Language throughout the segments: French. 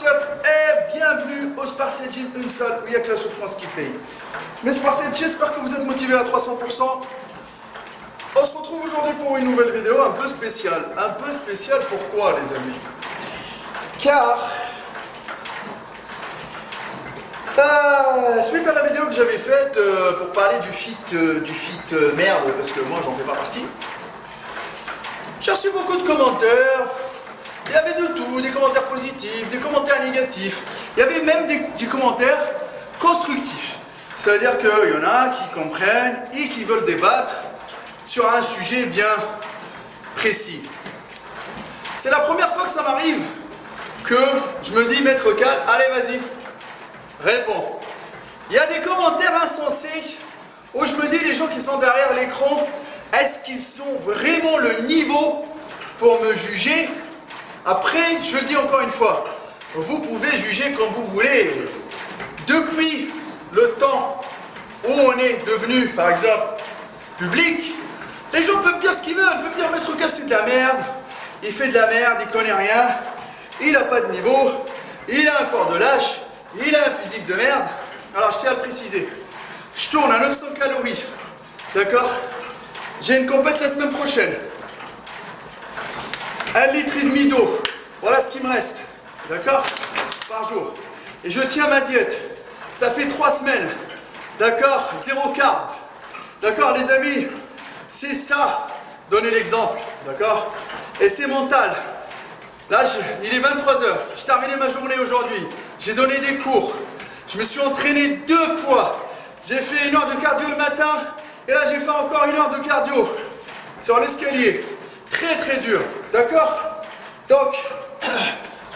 Spartiates et bienvenue au Spartiate Gym, une salle où il n'y a que la souffrance qui paye. Mes Spartiates, j'espère que vous êtes motivés à 300%. On se retrouve aujourd'hui pour une nouvelle vidéo un peu spéciale. Un peu spéciale pourquoi les amis? Car suite à la vidéo que j'avais faite pour parler du fit merde, parce que moi j'en fais pas partie, j'ai reçu beaucoup de commentaires. Il y avait de tout, des commentaires positifs, des commentaires négatifs. Il y avait même des commentaires constructifs. Ça veut dire qu'il y en a qui comprennent et qui veulent débattre sur un sujet bien précis. C'est la première fois que ça m'arrive que je me dis, maître Cal, allez vas-y, réponds. Il y a des commentaires insensés où je me dis, les gens qui sont derrière l'écran, est-ce qu'ils ont vraiment le niveau pour me juger? Après, je le dis encore une fois, vous pouvez juger comme vous voulez. Depuis le temps où on est devenu, par exemple, public, les gens peuvent dire ce qu'ils veulent, ils peuvent dire Maître K c'est de la merde, il fait de la merde, il connaît rien, il n'a pas de niveau, il a un corps de lâche, il a un physique de merde. Alors je tiens à le préciser, je tourne à 900 calories, d'accord? J'ai une compète la semaine prochaine. 1,5 litre d'eau, voilà ce qui me reste, d'accord, par jour. Et je tiens ma diète, ça fait 3 semaines, d'accord, 0 carbs, d'accord les amis, c'est ça, donner l'exemple, d'accord. Et c'est mental, là il est 23 h, j'ai terminé ma journée aujourd'hui, j'ai donné des cours, je me suis entraîné 2 fois, j'ai fait 1 heure de cardio le matin, et là j'ai fait encore 1 heure de cardio, sur l'escalier, très très dur. D'accord? Donc,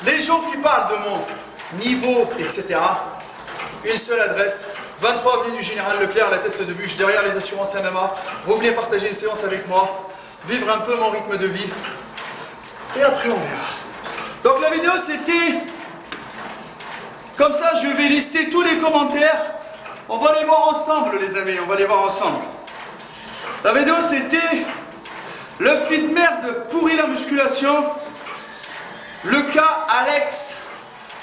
les gens qui parlent de mon niveau, etc., une seule adresse, 23 avenue du Général Leclerc, la Teste de Bûche, derrière les assurances MMA. Vous venez partager une séance avec moi, vivre un peu mon rythme de vie, et après on verra. Donc la vidéo c'était, comme ça je vais lister tous les commentaires, on va les voir ensemble les amis, on va les voir ensemble. La vidéo c'était... Le fit merde pourrit la musculation. Le cas Alex,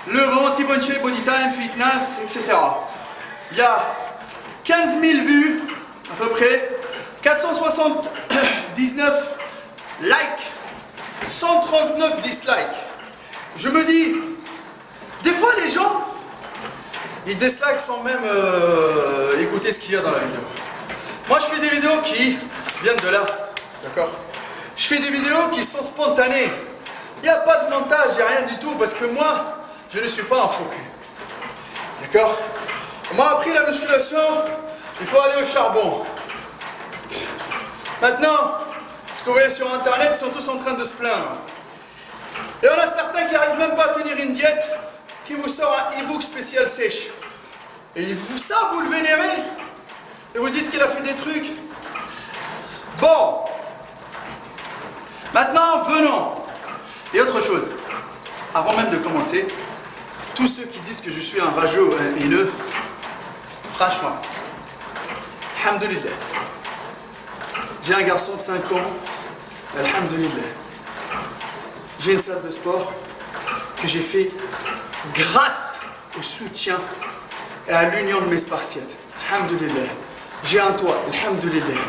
le Volonty Bone Shape, Body Time, Fitness, etc. Il y a 15 000 vues, à peu près, 479 likes, 139 dislikes. Je me dis, des fois les gens, ils dislikent sans même écouter ce qu'il y a dans la vidéo. Moi je fais des vidéos qui viennent de là. D'accord? Je fais des vidéos qui sont spontanées. Il n'y a pas de montage, il n'y a rien du tout, parce que moi, je ne suis pas un faux cul. D'accord? On m'a appris la musculation, il faut aller au charbon. Maintenant, ce que vous voyez sur internet, ils sont tous en train de se plaindre. Et on a certains qui n'arrivent même pas à tenir une diète, qui vous sort un e-book spécial sèche. Et ça, vous le vénérez. Et vous dites qu'il a fait des trucs. Bon. Maintenant, venons. Et autre chose, avant même de commencer, tous ceux qui disent que je suis un rageux ou un haineux, franchement, alhamdoulilah, j'ai un garçon de 5 ans, alhamdoulilah, j'ai une salle de sport que j'ai fait grâce au soutien et à l'union de mes Spartiates, alhamdoulilah, j'ai un toit, alhamdoulilah,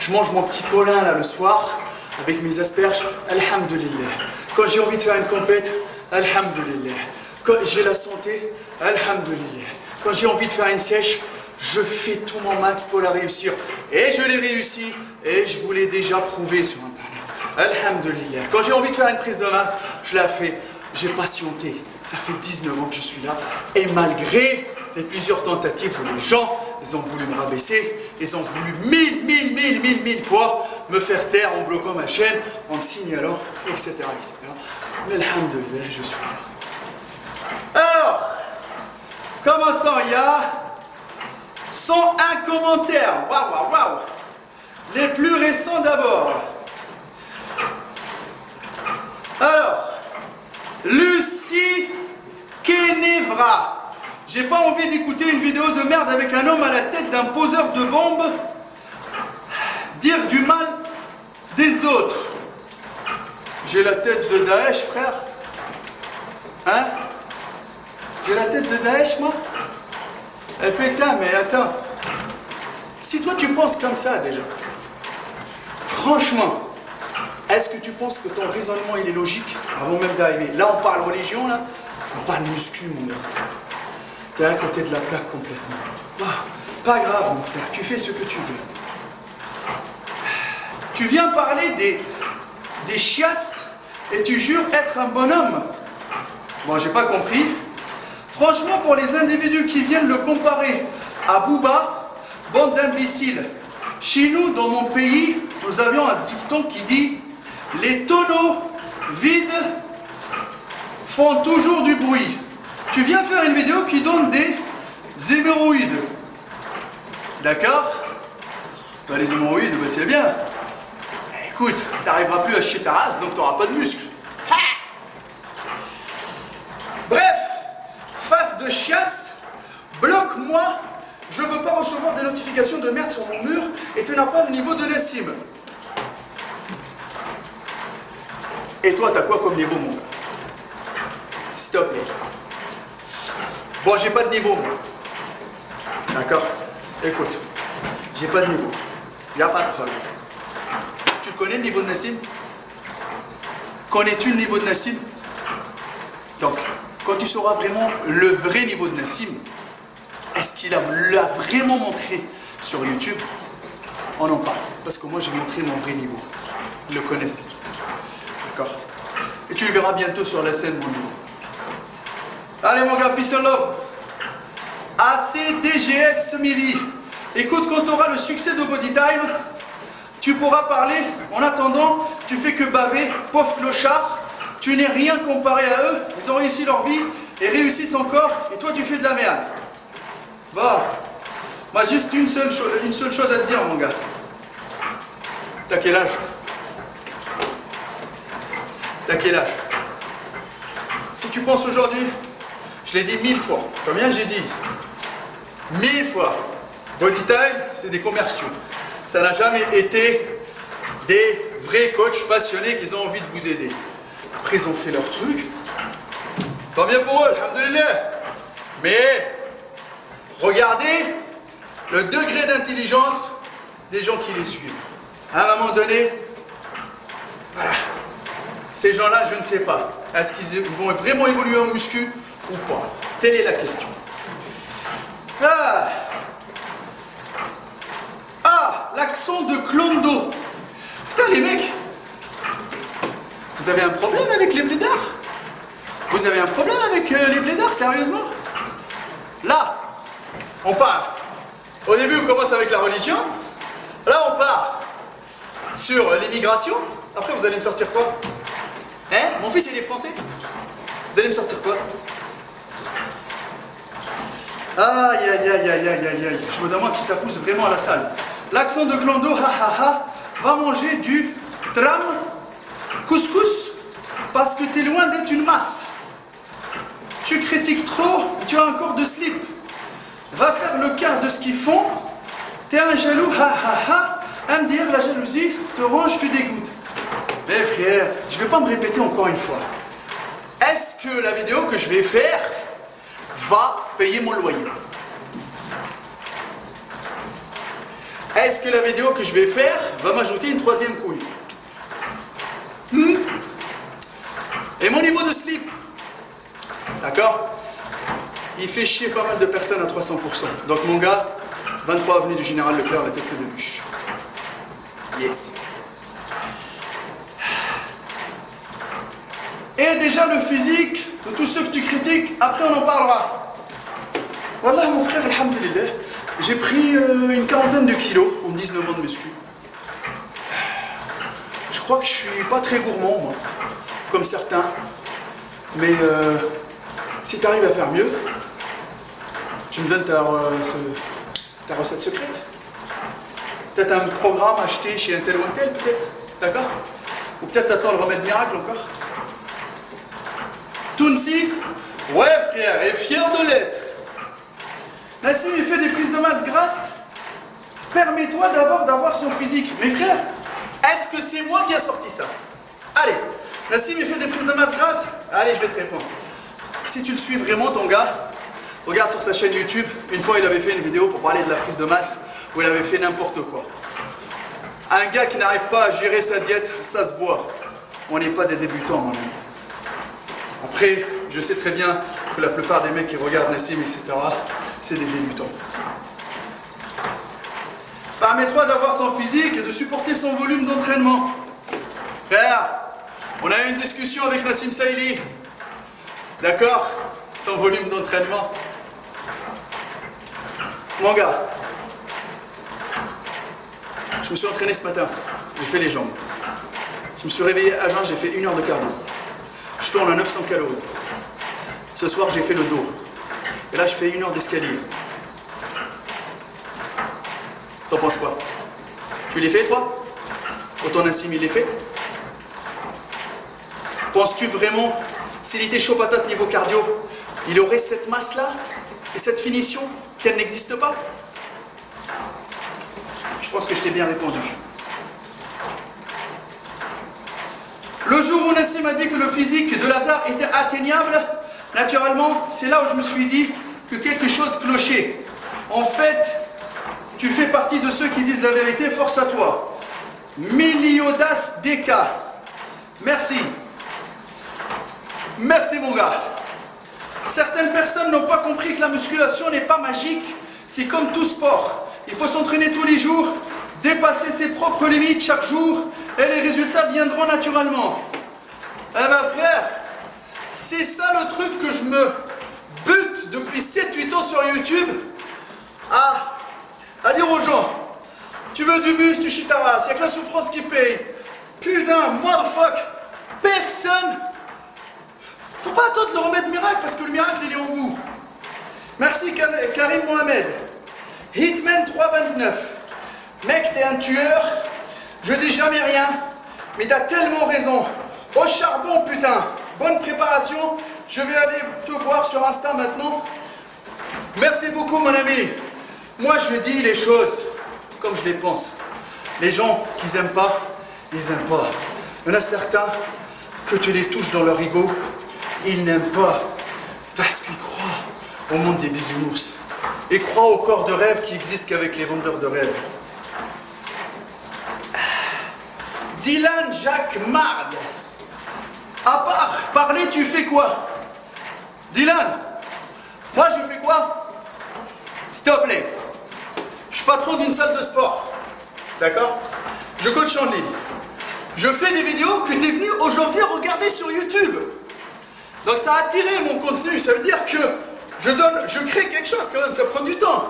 je mange mon petit colin là le soir, avec mes asperges, alhamdoulilah. Quand j'ai envie de faire une compète, alhamdoulilah. Quand j'ai la santé, alhamdoulilah. Quand j'ai envie de faire une sèche, je fais tout mon max pour la réussir. Et je l'ai réussi, et je vous l'ai déjà prouvé sur internet. Alhamdoulilah. Quand j'ai envie de faire une prise de masse, je la fais. J'ai patienté. Ça fait 19 ans que je suis là. Et malgré les plusieurs tentatives où les gens, ils ont voulu me rabaisser, ils ont voulu mille fois me faire taire en bloquant ma chaîne, en me signalant, etc. Mais alhamdoulilah, je suis là. Alors, commençons, il y a 101 commentaires. Waouh. Les plus récents d'abord. Alors, Lucie Kenevra. J'ai pas envie d'écouter une vidéo de merde avec un homme à la tête d'un poseur de bombes dire du mal des autres. J'ai la tête de Daesh, frère. Hein? J'ai la tête de Daesh, moi? Eh putain, mais attends. Si toi tu penses comme ça déjà, franchement, est-ce que tu penses que ton raisonnement il est logique avant même d'arriver? Là on parle religion, là, on parle muscu mon gars. T'es à côté de la plaque complètement. Oh, pas grave mon frère, tu fais ce que tu veux. Tu viens parler des chiasses et tu jures être un bonhomme. Bon, j'ai pas compris. Franchement, pour les individus qui viennent le comparer à Booba, bande d'imbéciles. Chez nous, dans mon pays, nous avions un dicton qui dit « Les tonneaux vides font toujours du bruit ». Tu viens faire une vidéo qui donne des hémorroïdes. D'accord? Ben, les hémorroïdes, ben, c'est bien. Écoute, tu n'arriveras plus à chier ta race, donc tu n'auras pas de muscles. Bref, face de chiasse, bloque-moi. Je ne veux pas recevoir des notifications de merde sur mon mur et tu n'as pas le niveau de Nassim. Et toi, t'as quoi comme niveau, mon gars? S'il te plaît. Bon, j'ai pas de niveau, moi. D'accord? Écoute, j'ai pas de niveau. Il n'y a pas de problème. Tu connais le niveau de Nassim? Connais-tu le niveau de Nassim? Donc, quand tu sauras vraiment le vrai niveau de Nassim, est-ce qu'il l'a vraiment montré sur YouTube? On en parle. Parce que moi, j'ai montré mon vrai niveau. Ils le connaissent. D'accord? Et tu le verras bientôt sur la scène, mon niveau. Allez, mon gars, peace and love. ACDGS Mili. Écoute, quand tu auras le succès de Body Time, tu pourras parler. En attendant, tu fais que baver, pauvre clochard. Tu n'es rien comparé à eux. Ils ont réussi leur vie et réussissent encore. Et toi, tu fais de la merde. Bon, moi juste une seule chose à te dire, mon gars. T'as quel âge? T'as quel âge? Si tu penses aujourd'hui, je l'ai dit 1000 fois. Combien j'ai dit? 1000 fois. Body Time, c'est des commerciaux. Ça n'a jamais été des vrais coachs passionnés qui ont envie de vous aider. Après, ils ont fait leur truc. Tant bien pour eux, alhamdoulilah. Mais regardez le degré d'intelligence des gens qui les suivent. À un moment donné, voilà. Ces gens-là, je ne sais pas. Est-ce qu'ils vont vraiment évoluer en muscu ou pas? Telle est la question. L'accent de Clondo. Putain, les mecs, vous avez un problème avec les blédards? Vous avez un problème avec les blédards, sérieusement? Là, on part. Au début, on commence avec la religion. Là, on part sur l'immigration. Après, vous allez me sortir quoi? Hein? Mon fils, il est français. Vous allez me sortir quoi? Aïe, aïe, aïe, aïe, aïe, aïe, aïe. Je me demande si ça pousse vraiment à la salle. L'accent de Clondo, va manger du tram couscous parce que t'es loin d'être une masse. Tu critiques trop, tu as un corps de slip. Va faire le quart de ce qu'ils font. T'es un jaloux, à me dire la jalousie te ronge, tu dégoûtes. Mais frère, je vais pas me répéter encore une fois. Est-ce que la vidéo que je vais faire va payer mon loyer? Est-ce que la vidéo que je vais faire va m'ajouter une troisième couille? Et mon niveau de slip, d'accord? Il fait chier pas mal de personnes à 300%. Donc mon gars, 23 avenue du Général Leclerc, la teste de bûche. Yes. Et déjà le physique de tous ceux que tu critiques, après on en parlera. Wallah mon frère, alhamdulillah, j'ai pris une quarantaine de kilos en 19 ans de muscu. Je crois que je suis pas très gourmand, moi, comme certains. Mais si tu arrives à faire mieux, tu me donnes ta recette secrète. Peut-être un programme acheté chez un tel ou un tel, peut-être. D'accord? Ou peut-être t'attends le remède miracle encore. Tounsi, ouais frère, est fier de l'être. Nassim, il fait des prises de masse grasses. Permets-toi d'abord d'avoir son physique. Mais frère, est-ce que c'est moi qui a sorti ça? Allez, Nassim, il fait des prises de masse grasses. Allez, je vais te répondre. si tu le suis vraiment, ton gars, regarde sur sa chaîne YouTube. Une fois, il avait fait une vidéo pour parler de la prise de masse où il avait fait n'importe quoi. Un gars qui n'arrive pas à gérer sa diète, ça se voit. On n'est pas des débutants, mon ami. Après, je sais très bien que la plupart des mecs qui regardent Nassim, etc., c'est des débutants. Permets-toi d'avoir son physique et de supporter son volume d'entraînement. Frère, on a eu une discussion avec Nassim Saïli. D'accord? Son volume d'entraînement. Mon gars, je me suis entraîné ce matin. J'ai fait les jambes. Je me suis réveillé à jeun, j'ai fait 1 heure de cardio. Je tourne à 900 calories. Ce soir, j'ai fait le dos. Et là, je fais 1 heure d'escalier. T'en penses quoi? Tu l'as fait, toi? Autant Nassim, il l'est fait? Penses-tu vraiment, s'il était chaud patate niveau cardio, il aurait cette masse-là et cette finition qu'elle n'existe pas? Je pense que je t'ai bien répondu. Le jour où Nassim a dit que le physique de Lazare était atteignable, naturellement, c'est là où je me suis dit que quelque chose clochait. En fait, tu fais partie de ceux qui disent la vérité, force à toi. Miliodas Deka. Merci. Merci mon gars. Certaines personnes n'ont pas compris que la musculation n'est pas magique. C'est comme tout sport. Il faut s'entraîner tous les jours, dépasser ses propres limites chaque jour et les résultats viendront naturellement. Eh ben frère, c'est ça le truc que je me bute depuis 7-8 ans sur YouTube à dire aux gens, tu veux du bus, tu chies ta race, il n'y a que la souffrance qui paye. Putain, motherfuck, personne. Faut pas attendre le remède miracle parce que le miracle il est en vous. Merci Karim Mohamed. Hitman 329. Mec, t'es un tueur. Je dis jamais rien, mais t'as tellement raison. Au charbon, putain. Bonne préparation. Je vais aller te voir sur Insta maintenant. Merci beaucoup, mon ami. Moi, je dis les choses comme je les pense. Les gens qui n'aiment pas, ils n'aiment pas. Il y en a certains que tu les touches dans leur ego. Ils n'aiment pas parce qu'ils croient au monde des bisounours. Ils croient au corps de rêve qui existe qu'avec les vendeurs de rêves. Dylan Jacques Mard. À part parler, tu fais quoi? Dylan, moi je fais quoi? S'il te plaît. Je suis patron d'une salle de sport. D'accord? Je coach en ligne. Je fais des vidéos que tu es venu aujourd'hui regarder sur YouTube. Donc ça a attiré mon contenu. Ça veut dire que je crée quelque chose quand même. Ça prend du temps.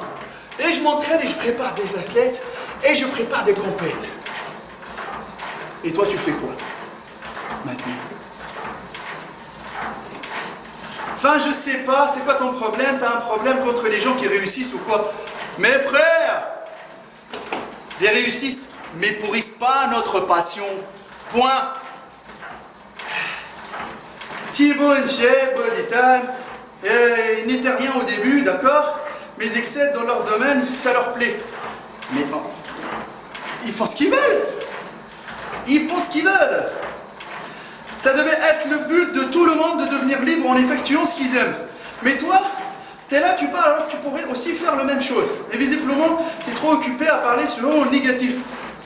Et je m'entraîne et je prépare des athlètes. Et je prépare des compètes. Et toi, tu fais quoi maintenant? Enfin, je sais pas, c'est quoi ton problème? T'as un problème contre les gens qui réussissent ou quoi? Mes frères, ils réussissent, mais pourrissent pas notre passion. Point. Thibaut Nché, Boditan, ils n'étaient rien au début, d'accord? Mais ils excellent dans leur domaine, ça leur plaît. Mais bon, ils font ce qu'ils veulent. Ils font ce qu'ils veulent. Ça devait être le but de tout le monde de devenir libre en effectuant ce qu'ils aiment. Mais toi, t'es là, tu parles alors que tu pourrais aussi faire la même chose. Et visiblement, t'es trop occupé à parler sur le négatif.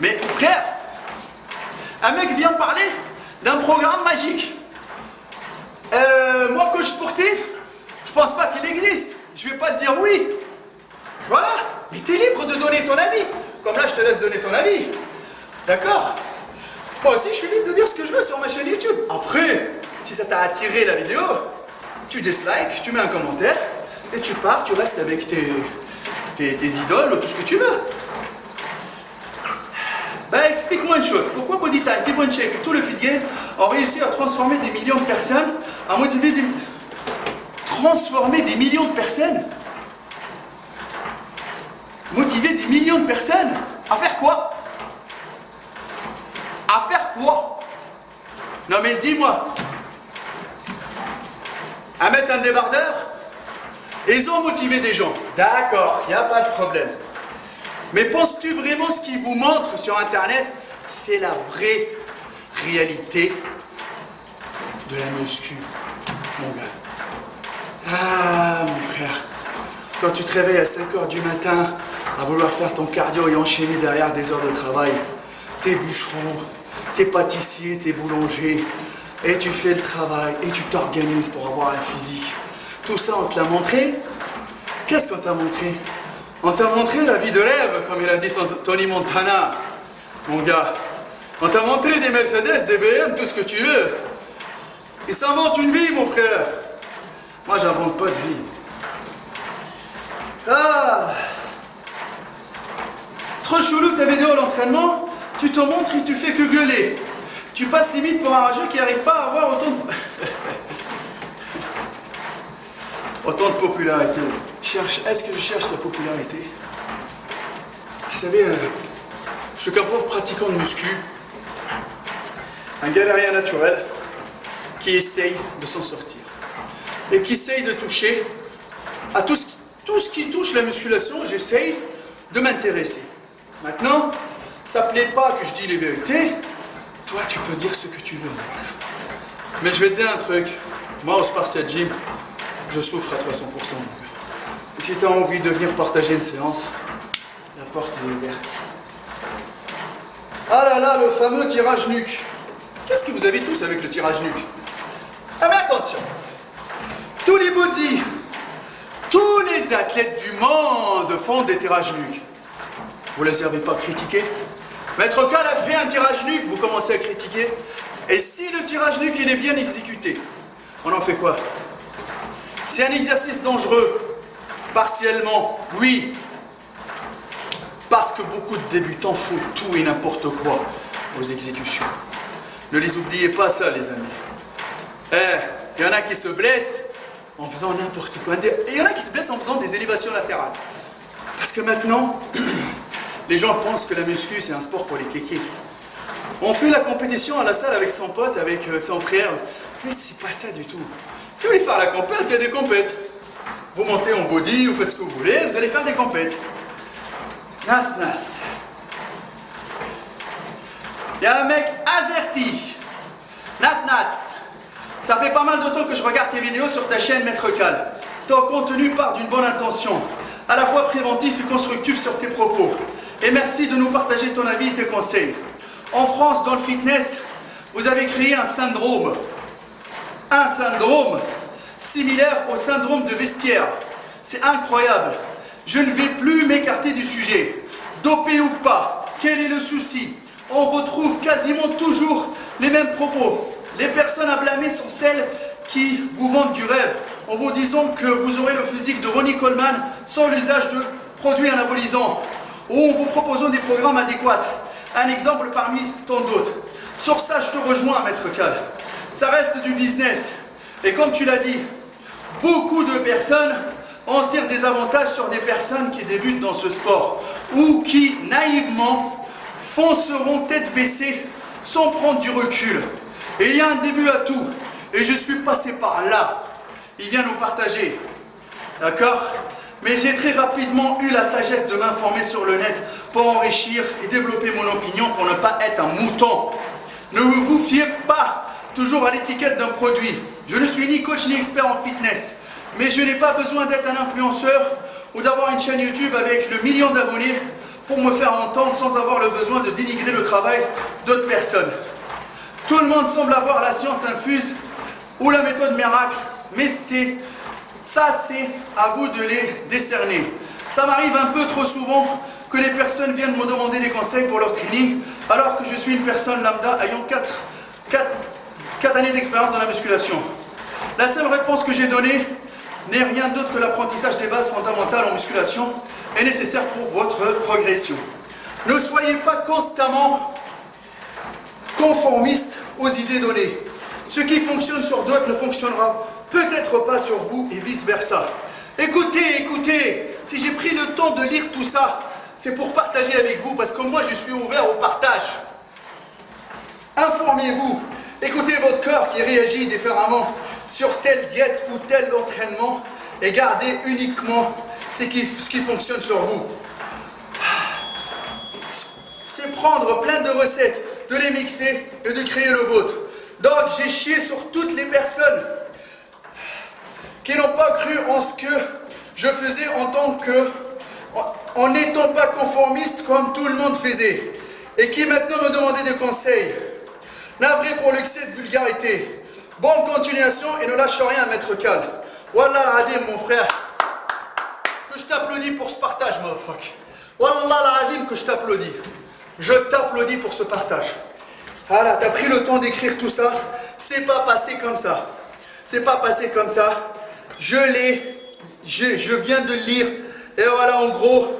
Mais frère, un mec vient parler d'un programme magique. Moi, coach sportif, je pense pas qu'il existe. Je vais pas te dire oui. Voilà. Mais t'es libre de donner ton avis. Comme là, je te laisse donner ton avis. D'accord? Moi aussi, je suis libre de dire ce que je veux sur ma chaîne YouTube. Après, si ça t'a attiré la vidéo, tu dislikes, tu mets un commentaire, et tu pars, tu restes avec tes idoles ou tout ce que tu veux. Ben, explique-moi une chose. Pourquoi Bodytime, Thibaut Nché et tout le feed game ont réussi à transformer des millions de personnes, à motiver des... Transformer des millions de personnes? Motiver des millions de personnes? À faire quoi? À faire quoi? Non mais dis-moi. À mettre un débardeur? Ils ont motivé des gens. D'accord, il n'y a pas de problème. Mais penses-tu vraiment ce qu'ils vous montrent sur Internet, c'est la vraie réalité de la muscu, mon gars? Ah, mon frère, quand tu te réveilles à 5 heures du matin à vouloir faire ton cardio et enchaîner derrière des heures de travail, t'es bûcheron, t'es pâtissier, t'es boulanger, et tu fais le travail, et tu t'organises pour avoir un physique. Tout ça, on te l'a montré? Qu'est-ce qu'on t'a montré? On t'a montré la vie de rêve, comme il a dit Tony Montana, mon gars. On t'a montré des Mercedes, des BM, tout ce que tu veux. Ils s'inventent une vie, mon frère. Moi, j'invente pas de vie. Ah! Trop chelou ta vidéo à l'entraînement, tu te montres et tu fais que gueuler. Tu passes limite pour un rageux qui n'arrive pas à avoir autant de... autant de popularité. Est-ce que je cherche la popularité? Vous savez, je suis qu'un pauvre pratiquant de muscu, un galérien naturel qui essaye de s'en sortir et qui essaye de toucher à tout ce qui touche la musculation. J'essaye de m'intéresser. Maintenant, ça ne plaît pas que je dis les vérités. Toi, tu peux dire ce que tu veux. Mais je vais te dire un truc. Moi, au Spartiate Gym, je souffre à 300%. Et si tu as envie de venir partager une séance, la porte est ouverte. Ah là là, le fameux tirage nuque. Qu'est-ce que vous avez tous avec le tirage nuque? Ah mais attention, tous les bodys, tous les athlètes du monde font des tirages nuques. Vous ne les avez pas critiqués? Maître Cal a fait un tirage nuque, vous commencez à critiquer. Et si le tirage nuque il est bien exécuté, on en fait quoi? C'est un exercice dangereux. Partiellement, oui. Parce que beaucoup de débutants font tout et n'importe quoi aux exécutions. Ne les oubliez pas ça, les amis. Il y en a qui se blessent en faisant n'importe quoi. Il y en a qui se blessent en faisant des élévations latérales. Parce que maintenant, les gens pensent que la muscu, c'est un sport pour les kékés. On fait la compétition à la salle avec son pote, avec son frère. Mais c'est pas ça du tout. Si vous voulez faire la compète, il y a des compètes. Vous montez en body, vous faites ce que vous voulez, vous allez faire des compètes. Nas. Il y a un mec Azerty. Nas. Ça fait pas mal de temps que je regarde tes vidéos sur ta chaîne Maître Cal. Ton contenu part d'une bonne intention, à la fois préventif et constructif sur tes propos. Et merci de nous partager ton avis et tes conseils. En France, dans le fitness, vous avez créé un syndrome. Un syndrome similaire au syndrome de vestiaire. C'est incroyable. Je ne vais plus m'écarter du sujet. Dopé ou pas, quel est le souci? On retrouve quasiment toujours les mêmes propos. Les personnes à blâmer sont celles qui vous vendent du rêve en vous disant que vous aurez le physique de Ronnie Coleman sans l'usage de produits anabolisants ou en vous proposant des programmes adéquats. Un exemple parmi tant d'autres. Sur ça, je te rejoins, Maître Cal. Ça reste du business. Et comme tu l'as dit, beaucoup de personnes en tirent des avantages sur des personnes qui débutent dans ce sport ou qui, naïvement, fonceront tête baissée sans prendre du recul. Et il y a un début à tout. Et je suis passé par là. Il vient nous partager. D'accord? Mais j'ai très rapidement eu la sagesse de m'informer sur le net pour enrichir et développer mon opinion pour ne pas être un mouton. Ne vous fiez pas toujours à l'étiquette d'un produit. Je ne suis ni coach ni expert en fitness. Mais je n'ai pas besoin d'être un influenceur ou d'avoir une chaîne YouTube avec le million d'abonnés pour me faire entendre sans avoir le besoin de dénigrer le travail d'autres personnes. Tout le monde semble avoir la science infuse ou la méthode miracle, mais c'est à vous de les décerner. Ça m'arrive un peu trop souvent que les personnes viennent me demander des conseils pour leur training, alors que je suis une personne lambda ayant 4 années d'expérience dans la musculation. La seule réponse que j'ai donnée n'est rien d'autre que l'apprentissage des bases fondamentales en musculation est nécessaire pour votre progression. Ne soyez pas constamment conformiste aux idées données. Ce qui fonctionne sur d'autres ne fonctionnera peut-être pas sur vous et vice-versa. Écoutez, si j'ai pris le temps de lire tout ça, c'est pour partager avec vous, parce que moi je suis ouvert au partage. Informez-vous, écoutez votre corps qui réagit différemment sur telle diète ou tel entraînement et gardez uniquement ce qui fonctionne sur vous. C'est prendre plein de recettes, de les mixer et de créer le vôtre. Donc j'ai chié sur toutes les personnes qui n'ont pas cru en ce que je faisais en n'étant pas conformiste comme tout le monde faisait, et qui maintenant me demandaient des conseils. Navré pour l'excès de vulgarité. Bonne continuation et ne lâche rien, maître Cal. Wallah al-Adim, mon frère, que je t'applaudis pour ce partage, motherfucker. Wallah al-Adim, que je t'applaudis. Je t'applaudis pour ce partage. Voilà, t'as pris le temps d'écrire tout ça. C'est pas passé comme ça. C'est pas passé comme ça. Je viens de le lire. Et voilà, en gros,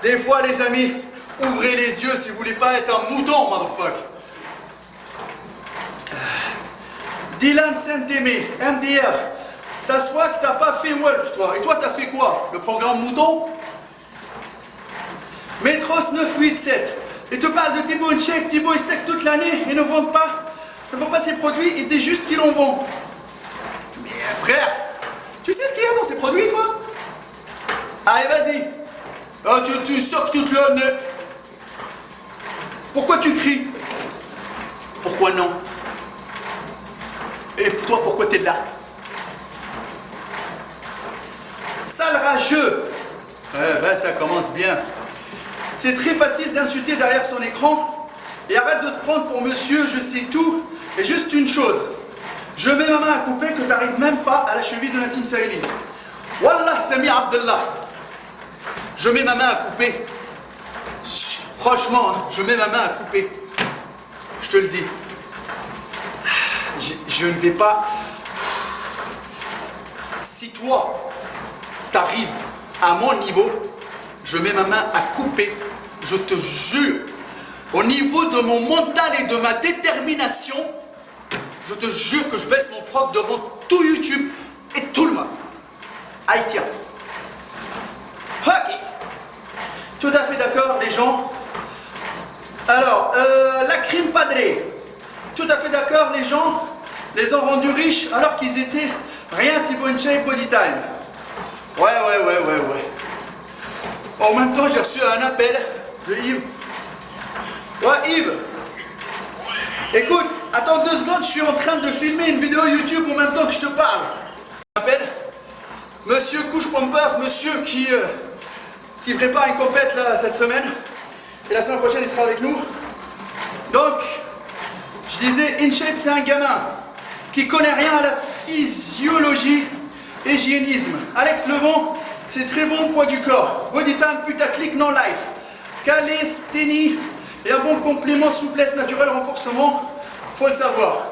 des fois, les amis, ouvrez les yeux si vous voulez pas être un mouton, motherfucker. Dylan Saint-Aimé, MDR, ça se voit que t'as pas fait Wolf, toi. Et toi, t'as fait quoi? Le programme mouton? Metros 987. Et te parle de Thibaut InShape, Thibaut est sec toute l'année et ne vend pas ses produits, et dit juste qu'il en vend. Mais frère, tu sais ce qu'il y a dans ces produits, toi? Allez, vas-y. Oh, tu sors toute l'année. Pourquoi tu cries? Pourquoi non? Et pour toi, pourquoi t'es là? Sale rageux. Ben, ça commence bien. C'est très facile d'insulter derrière son écran. Et arrête de te prendre pour monsieur, je sais tout. Et juste une chose. Je mets ma main à couper que t'arrives même pas à la cheville de Nassim Saïli. Wallah, Sami Abdallah. Je mets ma main à couper. Franchement, je mets ma main à couper. Je te le dis. Je ne vais pas... Si toi, t'arrives à mon niveau, je mets ma main à couper. Je te jure, au niveau de mon mental et de ma détermination, je te jure que je baisse mon froc devant tout YouTube et tout le monde. Allez, tiens. Ok. Tout à fait d'accord, les gens. Alors, la crime padrée. Tout à fait d'accord, les gens les ont rendus riches alors qu'ils étaient rien Thibaut InShape Body Time. Ouais. En même temps, j'ai reçu un appel de Yves. Ouais, Yves. Écoute, attends 2 secondes, je suis en train de filmer une vidéo YouTube en même temps que je te parle. Appel. Monsieur Couche Pompers, monsieur qui prépare une compète là cette semaine. Et la semaine prochaine, il sera avec nous. Donc, je disais, InShape, c'est un gamin qui connaît rien à la physiologie et hygiénisme. Alex Levon, c'est très bon poids du corps. Body time, putaclic, non life. Calisthénie et un bon complément souplesse naturelle, renforcement, faut le savoir.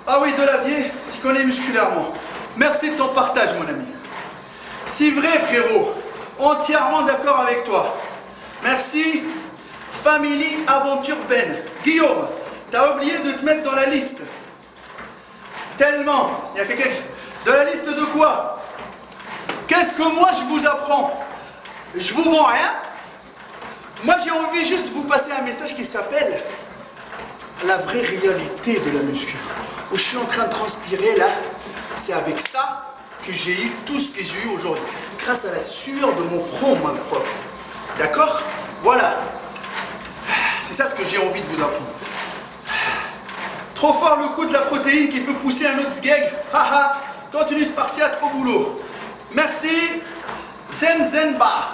Ah oui, Delavier s'y connaît musculairement. Merci de ton partage, mon ami. C'est vrai, frérot. Entièrement d'accord avec toi. Merci. Family Aventure Ben. Guillaume, t'as oublié de te mettre dans la liste. Tellement. Il y a quelqu'un. De la liste de quoi? Qu'est-ce que moi je vous apprends? Je vous vends rien. Moi j'ai envie juste de vous passer un message qui s'appelle la vraie réalité de la muscu. Où je suis en train de transpirer là, c'est avec ça que j'ai eu tout ce que j'ai eu aujourd'hui. Grâce à la sueur de mon front, motherfucker. D'accord? Voilà. C'est ça ce que j'ai envie de vous apprendre. Trop fort le coup de la protéine qui fait pousser un autre sgeg. Haha. Continue spartiate au boulot. Merci. Zenzenba.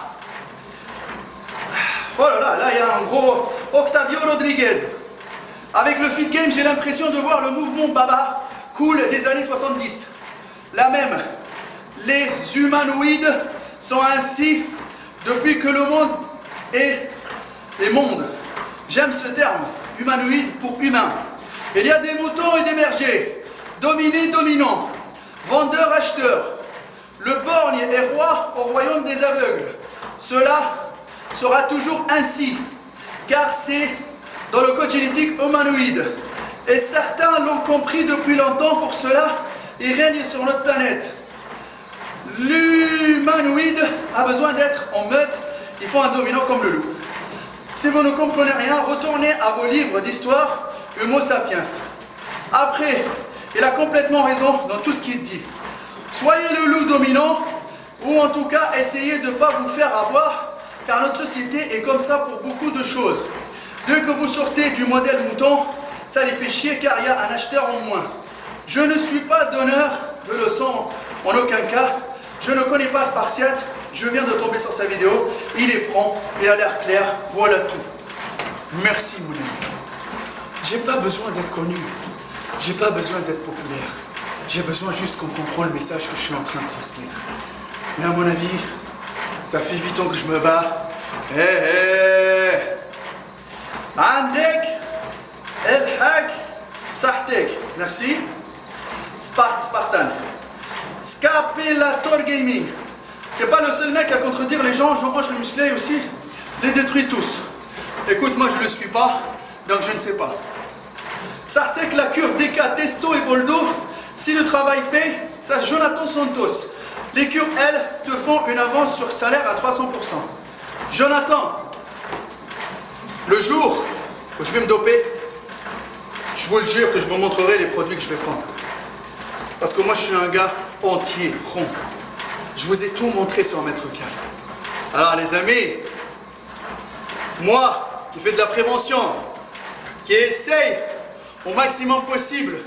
Oh là, il y a un gros Octavio Rodriguez. Avec le fit game, j'ai l'impression de voir le mouvement Baba cool des années 70. La même. Les humanoïdes sont ainsi depuis que le monde est les mondes. J'aime ce terme, humanoïde pour humain. Il y a des moutons et des bergers, dominés, dominants, vendeurs, acheteurs. Le borgne est roi au royaume des aveugles. Cela sera toujours ainsi, car c'est dans le code génétique humanoïde. Et certains l'ont compris depuis longtemps, pour cela, ils règnent sur notre planète. L'humanoïde a besoin d'être en meute, il faut un dominant comme le loup. Si vous ne comprenez rien, retournez à vos livres d'histoire, Homo sapiens. Après, il a complètement raison dans tout ce qu'il dit. Soyez le loup dominant, ou en tout cas, essayez de ne pas vous faire avoir, car notre société est comme ça pour beaucoup de choses. Dès que vous sortez du modèle mouton, ça les fait chier car il y a un acheteur en moins. Je ne suis pas donneur de leçons En aucun cas, je ne connais pas Spartiate, je viens de tomber sur sa vidéo, il est franc, il a l'air clair, voilà tout. Merci mon ami. J'ai pas besoin d'être connu, j'ai pas besoin d'être populaire, j'ai besoin juste qu'on comprenne le message que je suis en train de transmettre. Mais à mon avis, ça fait 8 ans que je me bats. عندك الحق صحتك. Merci. Spartan. Scapilator Gaming. T'es pas le seul mec à contredire les gens, Jean-Ange le musclé aussi. Les détruit tous. Écoute, moi je le suis pas, donc je ne sais pas. Sartek, la cure, DK, Testo et Boldo. Si le travail paye, ça Jonathan Santos. Les cures, elles, te font une avance sur salaire à 300%. Jonathan, le jour où je vais me doper, je vous le jure que je vous montrerai les produits que je vais prendre. Parce que moi, je suis un gars entier, front. Je vous ai tout montré sur Maître Cal. Alors, les amis, moi, qui fais de la prévention, qui essaye au maximum possible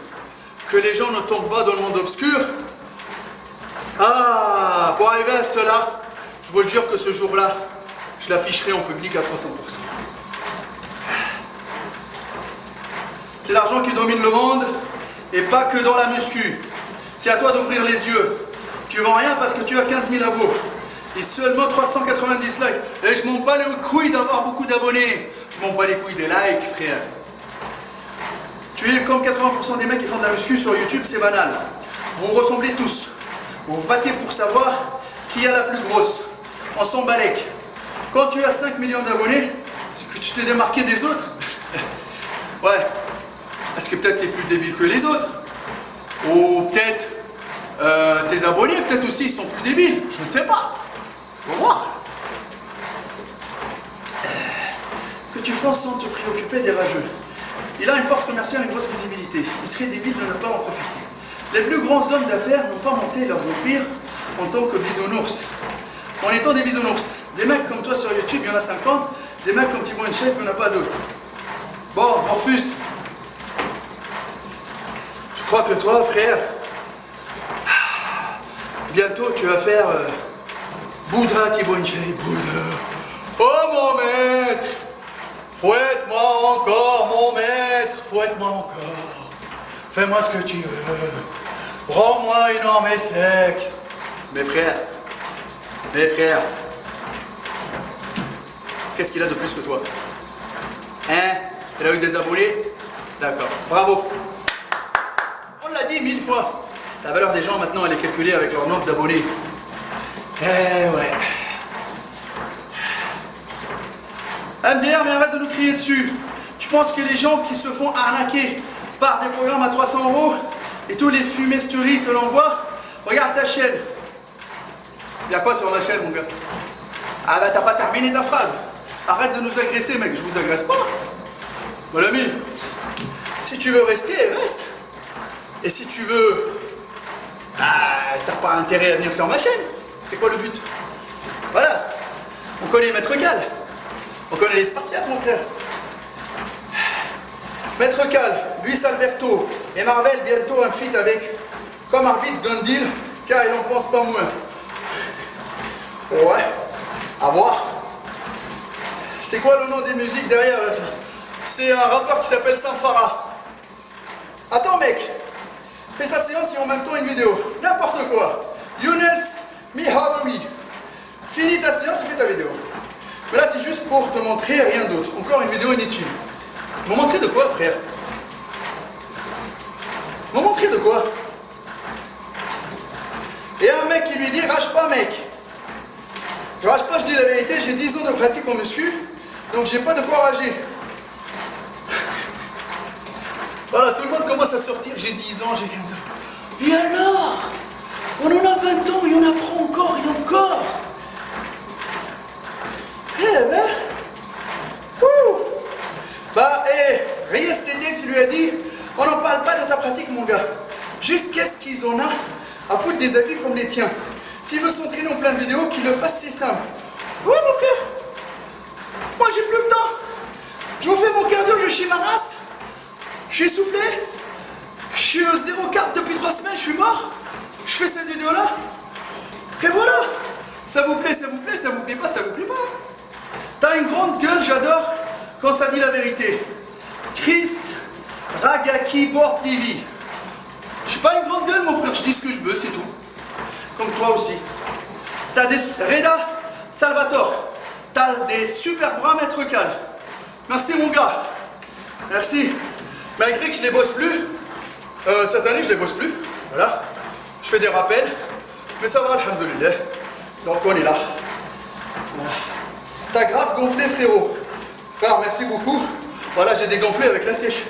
que les gens ne tombent pas dans le monde obscur, pour arriver à cela, je vous le jure que ce jour-là, je l'afficherai en public à 300%. C'est l'argent qui domine le monde, et pas que dans la muscu. C'est à toi d'ouvrir les yeux. Tu vends rien parce que tu as 15 000 abos. Et seulement 390 likes. Et je m'en bats les couilles d'avoir beaucoup d'abonnés. Je m'en bats les couilles des likes, frère. Tu es comme 80% des mecs qui font de la muscu sur YouTube, c'est banal. Vous vous ressemblez tous. Vous vous battez pour savoir qui a la plus grosse. On s'en balèque. Quand tu as 5 millions d'abonnés, c'est que tu t'es démarqué des autres. Ouais. Est-ce que peut-être tu es plus débile que les autres? Ou peut-être tes abonnés, peut-être aussi, ils sont plus débiles. Je ne sais pas. Faut voir. Que tu fasses sans te préoccuper des rageux. Il a une force commerciale, une grosse visibilité. Il serait débile de ne pas en profiter. Les plus grands hommes d'affaires n'ont pas monté leurs empires en tant que bisounours. En étant des bisounours. Des mecs comme toi sur YouTube, il y en a 50. Des mecs comme Thibaut InShape, il n'y en a pas d'autres. Bon, Morphus. Je crois que toi, frère, bientôt tu vas faire Bouddha, Thibaut InShape, Bouddha. Oh mon maître, fouette-moi encore, mon maître, fouette-moi encore. Fais-moi ce que tu veux. Rends-moi énorme et sec. Mes frères, qu'est-ce qu'il a de plus que toi? Hein? Il a eu des abonnés? D'accord, bravo. On l'a dit 1000 fois. La valeur des gens maintenant, elle est calculée avec leur nombre d'abonnés. Eh ouais. MDR, mais arrête de nous crier dessus. Tu penses que les gens qui se font arnaquer par des programmes à 300 € et tous les fumisteries que l'on voit, regarde ta chaîne. Il y a quoi sur la chaîne, mon gars? Ah bah t'as pas terminé ta phrase. Arrête de nous agresser, mec. Je vous agresse pas. Mon ami, si tu veux rester, reste. Et si tu veux, t'as pas intérêt à venir sur ma chaîne. C'est quoi le but? Voilà. On connaît Maître Cal. On connaît les Spartiates, mon frère. Maître Cal, Luis Alberto et Marvel, bientôt un feat avec comme arbitre Gundil, car il n'en pense pas moins. Ouais, à voir. C'est quoi le nom des musiques derrière la fille? C'est un rappeur qui s'appelle Sanfara. Attends mec, fais sa séance et en même temps une vidéo. N'importe quoi. Younes Mihawawi. Finis ta séance et fais ta vidéo. Mais là c'est juste pour te montrer rien d'autre. Encore une vidéo inutile. M'en montrer de quoi, frère? M'en montrer de quoi? Et un mec qui lui dit rage pas mec. Je rage pas, je dis la vérité, j'ai 10 ans de pratique en muscu, donc j'ai pas de quoi rager. Voilà, tout le monde commence à sortir, j'ai 10 ans, j'ai 15 ans. Et alors? On en a 20 ans et on apprend encore et encore. Eh ben, Reyes TDX lui a dit, on n'en parle pas de ta pratique mon gars. Juste qu'est-ce qu'ils en ont à foutre des habits comme les tiens. S'il veut s'entraîner en plein de vidéos, qu'il le fasse, c'est simple. Ouais mon frère, moi j'ai plus le temps. Je vous fais mon cardio, je chie ma race. Je suis essoufflé. Je suis au 0 carb depuis 3 semaines, je suis mort. Je fais cette vidéo-là. Et voilà. Ça vous plaît, ça vous plaît, ça vous plaît pas, ça vous plaît pas. T'as une grande gueule, j'adore quand ça dit la vérité. Chris Ragaki Board TV. Je suis pas une grande gueule, mon frère, je dis ce que je veux, c'est tout. Comme toi aussi. T'as des Reda Salvatore. T'as des super bras, maître Cal. Merci, mon gars. Merci. Malgré que je les bosse plus, cette année, je les bosse plus. Voilà. Je fais des rappels. Mais ça va, alhamdoulilah. Donc, on est là. Voilà. T'as grave gonflé, frérot. Frère, merci beaucoup. Voilà, j'ai dégonflé avec la sèche.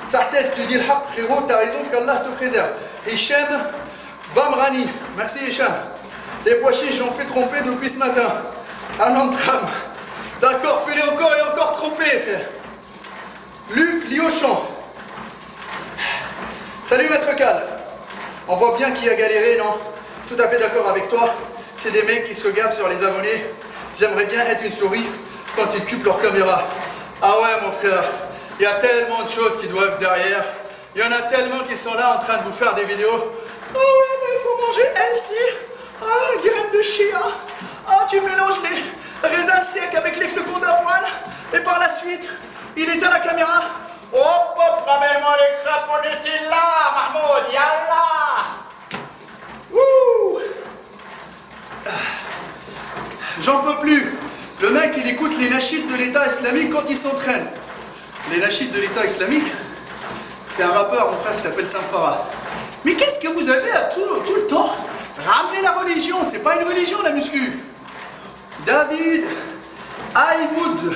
Sa tête, tu dis le haq, frérot, t'as raison, qu'Allah te préserve. Hicham Bamrani. Merci, Hicham. Les pois chiches, j'en fais tromper depuis ce matin. Un an de trame. D'accord, fais-les encore et encore tromper, frère. Luc Liochamp. Salut, maître Cal. On voit bien qui a galéré, non? Tout à fait d'accord avec toi. C'est des mecs qui se gavent sur les abonnés. J'aimerais bien être une souris quand ils coupent leur caméra. Ah ouais, mon frère. Il y a tellement de choses qui doivent derrière. Il y en a tellement qui sont là en train de vous faire des vidéos. Ah ouais, mais il faut manger ainsi. Ah, graines de chia. Ah, tu mélanges les raisins secs avec les flocons d'avoine. Et par la suite, il éteint la caméra. Hop, hop, ramène-moi les crêpes au Nutella, Mahmoud, yallah. Wouh. J'en peux plus. Le mec, il écoute les nashids de l'État islamique quand il s'entraîne. Les nashids de l'État islamique, c'est un rappeur, mon frère, qui s'appelle Samfara. Mais qu'est-ce que vous avez à tout le temps ramener la religion? C'est pas une religion, la muscu. David Aïmoud.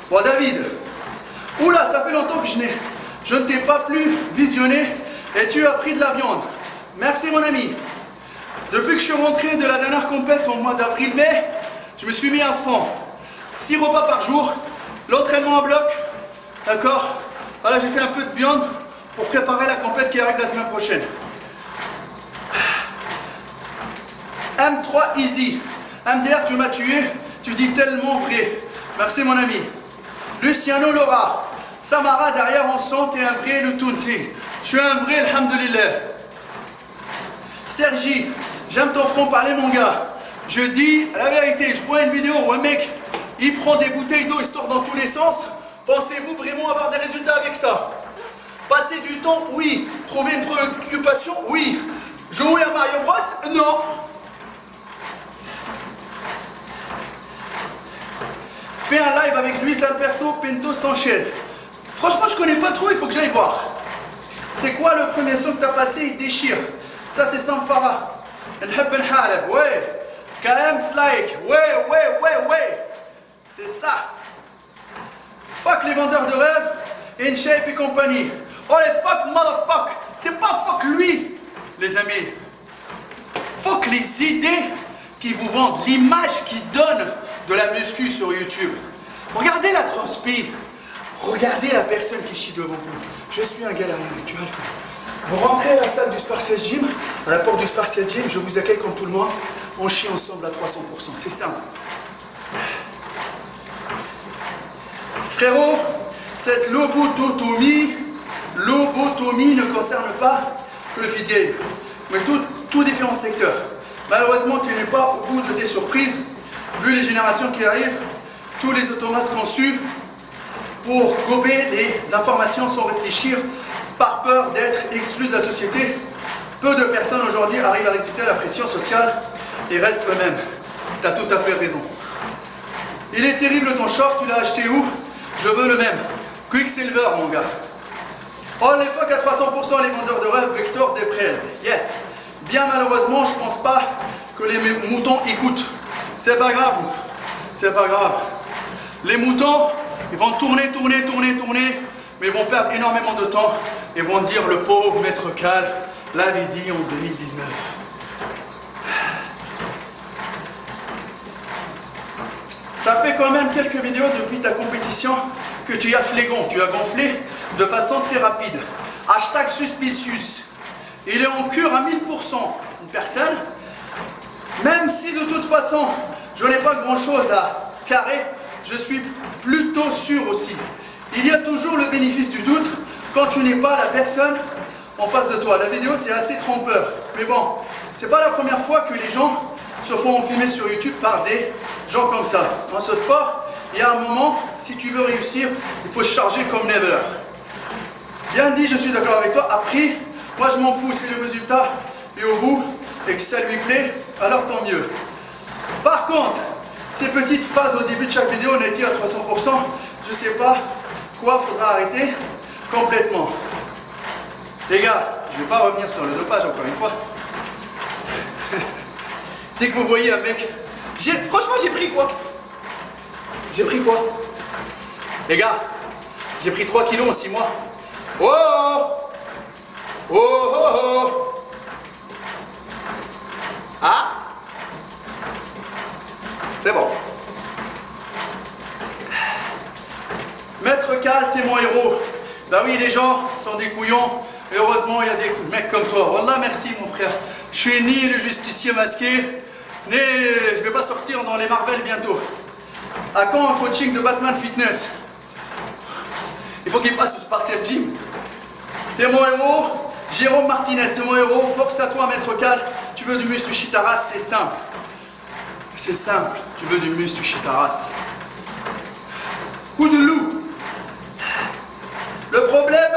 Bon, David. Oula, ça fait longtemps que je ne t'ai pas plus visionné et tu as pris de la viande. Merci, mon ami. Depuis que je suis rentré de la dernière compète au mois d'avril-mai, je me suis mis à fond. 6 repas par jour, l'entraînement à bloc, d'accord? Voilà, j'ai fait un peu de viande pour préparer la compète qui arrive la semaine prochaine. M3 Easy. MDR, tu m'as tué, tu dis tellement vrai. Merci, mon ami. Luciano Laura. Samara, derrière, on sent, t'es un vrai le Tounsi. Je suis un vrai, alhamdoulilah. Sergi, j'aime ton front parler, mon gars. Je dis la vérité, je vois une vidéo où un mec, il prend des bouteilles d'eau et se tord dans tous les sens. Pensez-vous vraiment avoir des résultats avec ça? Passer du temps, oui. Trouver une préoccupation, oui. Jouer à Mario Bros, non. Fais un live avec Luis Alberto Pinto Sanchez. Franchement, je connais pas trop, il faut que j'aille voir. C'est quoi le premier son que tu as passé? Il déchire. Ça, c'est Samfara. N'hab al-Halab, ouais. KM Slike, ouais. C'est ça. Fuck les vendeurs de rêves, InShape et compagnie. Oh les fuck motherfuck. C'est pas fuck lui, les amis. Fuck les idées qui vous vendent, l'image qui donne de la muscu sur YouTube. Regardez la transpi. Regardez la personne qui chie devant vous. Je suis un galérien actuel. Vous rentrez à la salle du Spartiate Gym, à la porte du Spartiate Gym, je vous accueille comme tout le monde. On chie ensemble à 300%. C'est simple. Frérot, cette lobotomie ne concerne pas que le fit game, mais tout différents secteurs. Malheureusement, tu n'es pas au bout de tes surprises. Vu les générations qui arrivent, tous les automates conçus pour gober les informations sans réfléchir, par peur d'être exclus de la société. Peu de personnes aujourd'hui arrivent à résister à la pression sociale et restent eux-mêmes. Tu as tout à fait raison. Il est terrible ton short, tu l'as acheté où? Je veux le même. Quicksilver, mon gars. Oh, les fuck à 300% les vendeurs de rêve, Victor Desprez. Yes. Bien malheureusement, je pense pas que les moutons écoutent. C'est pas grave. C'est pas grave. Les moutons, ils vont tourner, mais ils vont perdre énormément de temps et vont dire le pauvre maître Cal l'avait dit en 2019. Ça fait quand même quelques vidéos depuis ta compétition que tu as flégon, tu as gonflé de façon très rapide. Hashtag suspicious. Il est en cure à 1000%. Une personne, même si de toute façon je n'ai pas grand chose à carrer, je suis plutôt sûr aussi. Il y a toujours le bénéfice du doute quand tu n'es pas la personne en face de toi. La vidéo, c'est assez trompeur. Mais bon, c'est pas la première fois que les gens se font filmer sur YouTube par des gens comme ça. Dans ce sport, il y a un moment, si tu veux réussir, il faut se charger comme never. Bien dit, je suis d'accord avec toi. Après, moi je m'en fous, c'est le résultat. Et au bout, et que ça lui plaît, alors tant mieux. Par contre, ces petites phases au début de chaque vidéo, on a été à 300%, je sais pas quoi, faudra arrêter complètement. Les gars, je ne vais pas revenir sur le dopage encore une fois. Dès que vous voyez un mec, franchement j'ai pris quoi? J'ai pris quoi? Les gars, j'ai pris 3 kilos en 6 mois. Oh oh oh oh oh. Ah, c'est bon. Maître Cal, t'es mon héros. Bah oui, les gens sont des couillons. Et heureusement, il y a des mecs comme toi. Wallah, merci mon frère. Je suis ni le justicier masqué, ni je vais pas sortir dans les Marvel bientôt. À quand un coaching de Batman Fitness? Il faut qu'il passe au Spartiate Gym. T'es mon héros. Jérôme Martinez, t'es mon héros. Force à toi, Maître Cal. Tu veux du muscle, tu chies ta race, c'est simple. C'est simple. Tu veux du muscle, tu chies ta race. Coup de loup. Le problème,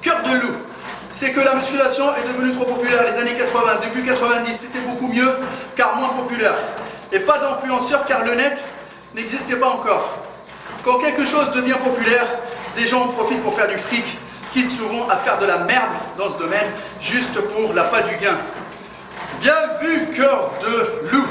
cœur de loup, c'est que la musculation est devenue trop populaire. Les années 80, début 90, c'était beaucoup mieux, car moins populaire. Et pas d'influenceurs, car le net n'existait pas encore. Quand quelque chose devient populaire, des gens en profitent pour faire du fric, quitte souvent à faire de la merde dans ce domaine, juste pour l'appât du gain. Bien vu, cœur de loup.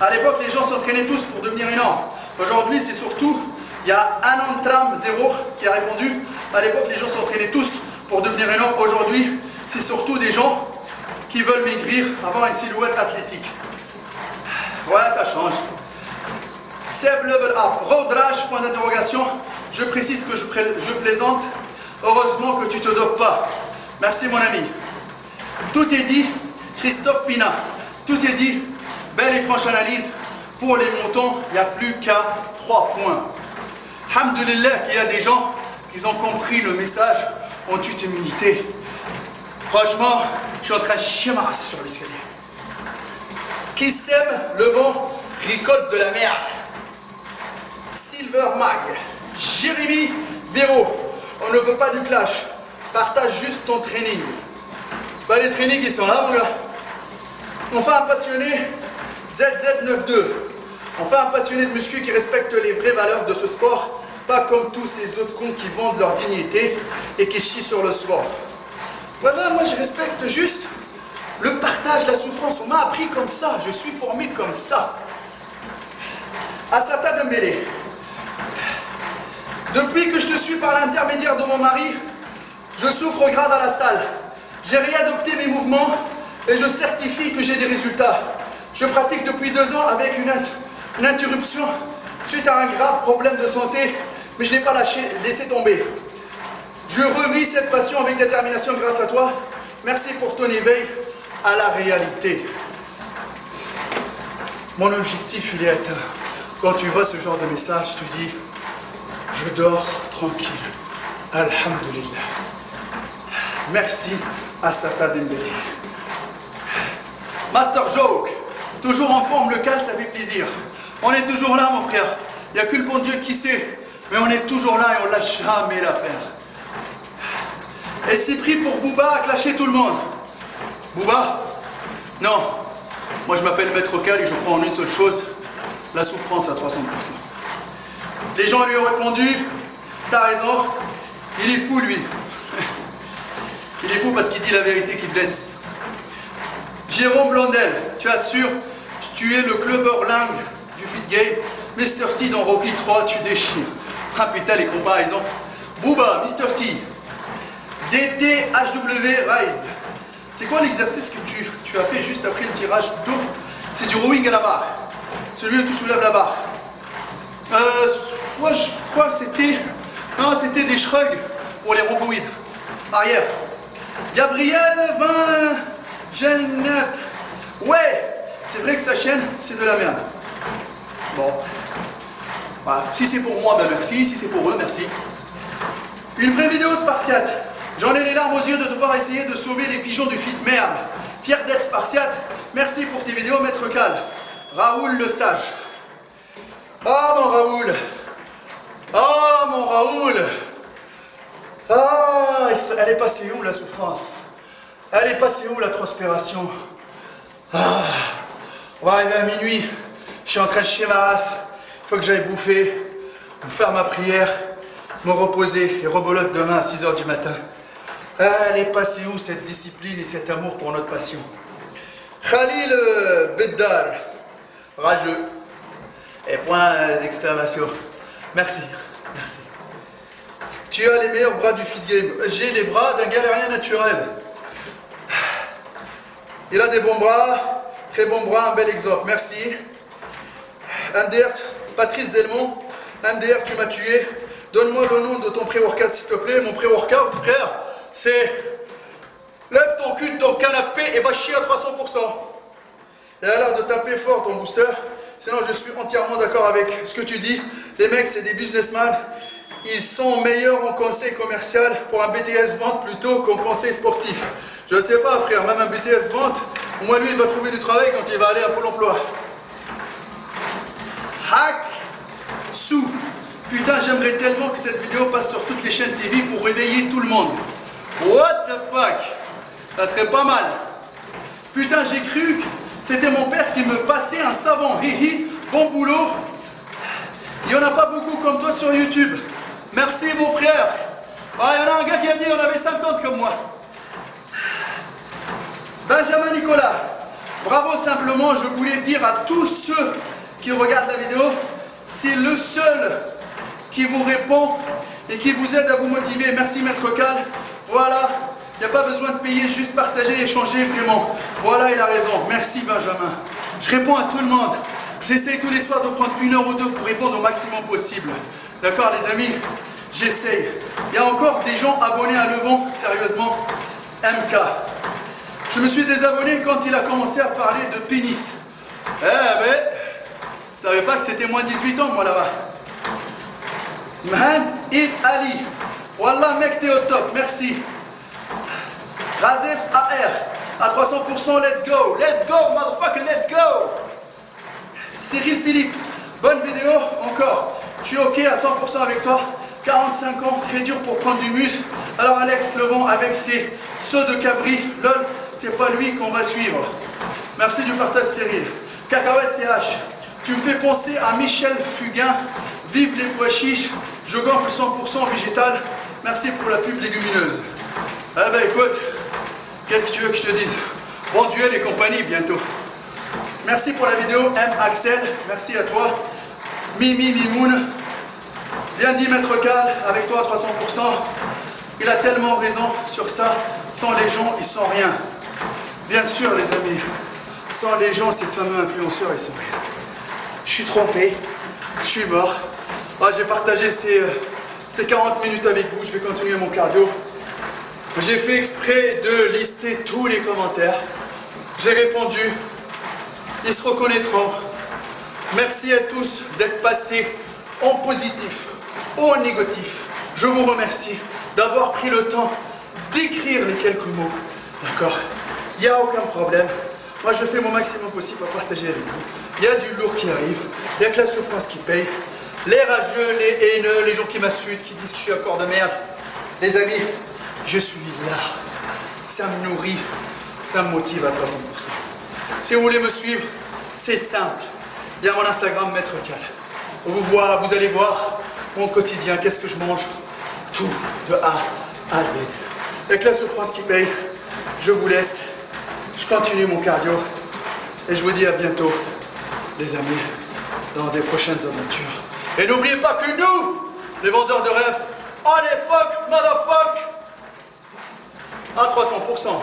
À l'époque, les gens s'entraînaient tous pour devenir énormes. Aujourd'hui, c'est surtout, il y a un Antram 0 qui a répondu. À l'époque, les gens s'entraînaient tous pour devenir énormes. Aujourd'hui, c'est surtout des gens qui veulent maigrir, avoir une silhouette athlétique. Ouais, ça change. Seb Level Up, Road Rash, point d'interrogation. Je précise que je plaisante. Heureusement que tu te dopes pas. Merci mon ami. Tout est dit, Christophe Pina. Tout est dit, belle et franche analyse. Pour les montants, il n'y a plus qu'à 3 points. Alhamdulillah qu'il y a des gens qui ont compris le message en toute immunité. Franchement, je suis en train de chier ma race sur l'escalier. Qui sème le vent récolte de la merde. Silver Mag, Jérémy Véro, on ne veut pas du clash, partage juste ton training. Bah les trainings ils sont là mon gars. Enfin un passionné ZZ92, enfin un passionné de muscu qui respecte les vraies valeurs de ce sport, pas comme tous ces autres cons qui vendent leur dignité et qui chient sur le sport. Voilà, moi je respecte juste le partage, la souffrance, on m'a appris comme ça, je suis formé comme ça. Assata Dembélé. Depuis que je te suis par l'intermédiaire de mon mari, je souffre grave à la salle. J'ai réadopté mes mouvements et je certifie que j'ai des résultats. Je pratique depuis 2 ans avec une interruption suite à un grave problème de santé, mais je n'ai pas laissé tomber. Je revis cette passion avec détermination grâce à toi. Merci pour ton éveil à la réalité. Mon objectif, il est atteint. Quand tu vois ce genre de message, tu dis « Je dors tranquille. Alhamdulillah. » Merci à Assata Dembélé. Master Joke. Toujours en forme, le cal, ça fait plaisir. On est toujours là, mon frère. Il n'y a que le bon Dieu qui sait. Mais on est toujours là et on ne lâche jamais l'affaire. Et c'est pris pour Booba à clasher tout le monde. Booba? Non. Moi, je m'appelle Maître Cal et je crois en une seule chose. La souffrance à 300%. Les gens lui ont répondu, t'as raison, il est fou lui. Il est fou parce qu'il dit la vérité qui blesse. Jérôme Blondel, tu assures, tu es le clubber lingue du Fit Game. Mr. T dans Rocky 3, tu déchires. Ah putain les comparaisons. Booba, Mr. T. DTHW Rise. C'est quoi l'exercice que tu as fait juste après le tirage d'eau? C'est du rowing à la barre. Celui où tu soulèves la barre. Soit je crois que c'était... Non, c'était des shrugs pour les rhomboïdes. Arrière. Gabriel Vin... Genep. Ouais, c'est vrai que sa chaîne, c'est de la merde. Bon. Voilà. Si c'est pour moi, ben merci. Si c'est pour eux, merci. Une vraie vidéo spartiate. J'en ai les larmes aux yeux de devoir essayer de sauver les pigeons du feed. Merde. Fier d'être spartiate. Merci pour tes vidéos, maître Cal. Raoul le sage. Ah mon Raoul. Ah mon Raoul. Ah, elle est passée où la souffrance? Elle est passée où la transpiration? Ah, on va arriver à minuit. Je suis en train de chier ma race. Il faut que j'aille bouffer, faire ma prière, me reposer et rebolote demain à 6 h du matin. Elle est passée où cette discipline et cet amour pour notre passion? Khalil Beddar, rageux. Et point d'exclamation. Merci, merci. Tu as les meilleurs bras du feed game. J'ai les bras d'un galérien naturel. Il a des bons bras, très bons bras, un bel exemple. Merci. MDR, Patrice Delmont. MDR, tu m'as tué. Donne-moi le nom de ton pré-workout, s'il te plaît. Mon pré-workout, frère, c'est... Lève ton cul de ton canapé et va chier à 300%. Et à l'heure de taper fort ton booster. Sinon, je suis entièrement d'accord avec ce que tu dis. Les mecs, c'est des businessmen. Ils sont meilleurs en conseil commercial pour un BTS vente plutôt qu'en conseil sportif. Je sais pas, frère, même un BTS vente, au moins lui, il va trouver du travail quand il va aller à Pôle emploi. Hack sous. Putain, j'aimerais tellement que cette vidéo passe sur toutes les chaînes TV pour réveiller tout le monde. What the fuck? Ça serait pas mal. Putain, j'ai cru que c'était mon père qui me passait un savon. Hihi, bon boulot. Il n'y en a pas beaucoup comme toi sur YouTube. Merci mon frère. Ah, il y en a un gars qui a dit on avait 50 comme moi. Benjamin Nicolas. Bravo, simplement, je voulais dire à tous ceux qui regardent la vidéo, c'est le seul qui vous répond et qui vous aide à vous motiver. Merci Maître Cal. Voilà, il n'y a pas besoin de payer, juste partager, échanger vraiment. Voilà, il a raison. Merci Benjamin. Je réponds à tout le monde. J'essaye tous les soirs de prendre 1 heure ou 2 pour répondre au maximum possible. D'accord les amis? J'essaye. Il y a encore des gens abonnés à Levant, sérieusement. MK. Je me suis désabonné quand il a commencé à parler de pénis. Eh ben, je savais pas que c'était moins 18 ans moi là-bas. Mahand Id Ali. Wallah mec, t'es au top, merci. Razef AR. À 300%, let's go. Let's go, motherfucker, let's go. Cyril Philippe. Bonne vidéo, encore. Je suis ok à 100% avec toi. 45 ans, très dur pour prendre du muscle. Alors Alex Levant avec ses sauts de cabri, lol, c'est pas lui qu'on va suivre. Merci du partage Cyril. Cacahuète CH, tu me fais penser à Michel Fugain. Vive les pois chiches, je gonfle 100% végétal. Merci pour la pub légumineuse. Eh ben écoute, qu'est-ce que tu veux que je te dise? Bon duel et compagnie bientôt. Merci pour la vidéo, M. Axel, merci à toi. Mimi Mimoun. Bien dit Maître Cal, avec toi à 300%. Il a tellement raison sur ça. Sans les gens, ils sont rien. Bien sûr les amis, sans les gens, ces fameux influenceurs, ils sont rien. Je suis trompé, je suis mort. Ah, j'ai partagé ces 40 minutes avec vous, je vais continuer mon cardio. J'ai fait exprès de lister tous les commentaires. J'ai répondu, ils se reconnaîtront. Merci à tous d'être passés en positif, en négatif. Je vous remercie d'avoir pris le temps d'écrire les quelques mots. D'accord? Il n'y a aucun problème. Moi, je fais mon maximum possible à partager avec vous. Il y a du lourd qui arrive. Il n'y a que la souffrance qui paye. Les rageux, les haineux, les gens qui m'insultent, qui disent que je suis un corps de merde. Les amis, je suis là. Ça me nourrit. Ça me motive à 300%. Si vous voulez me suivre, c'est simple. Il y a mon Instagram, Maître Cal. Vous allez voir mon quotidien, qu'est-ce que je mange. Tout, de A à Z. Avec la souffrance qui paye, je vous laisse. Je continue mon cardio. Et je vous dis à bientôt, les amis, dans des prochaines aventures. Et n'oubliez pas que nous, les vendeurs de rêves, on les fuck, motherfuck, à 300%.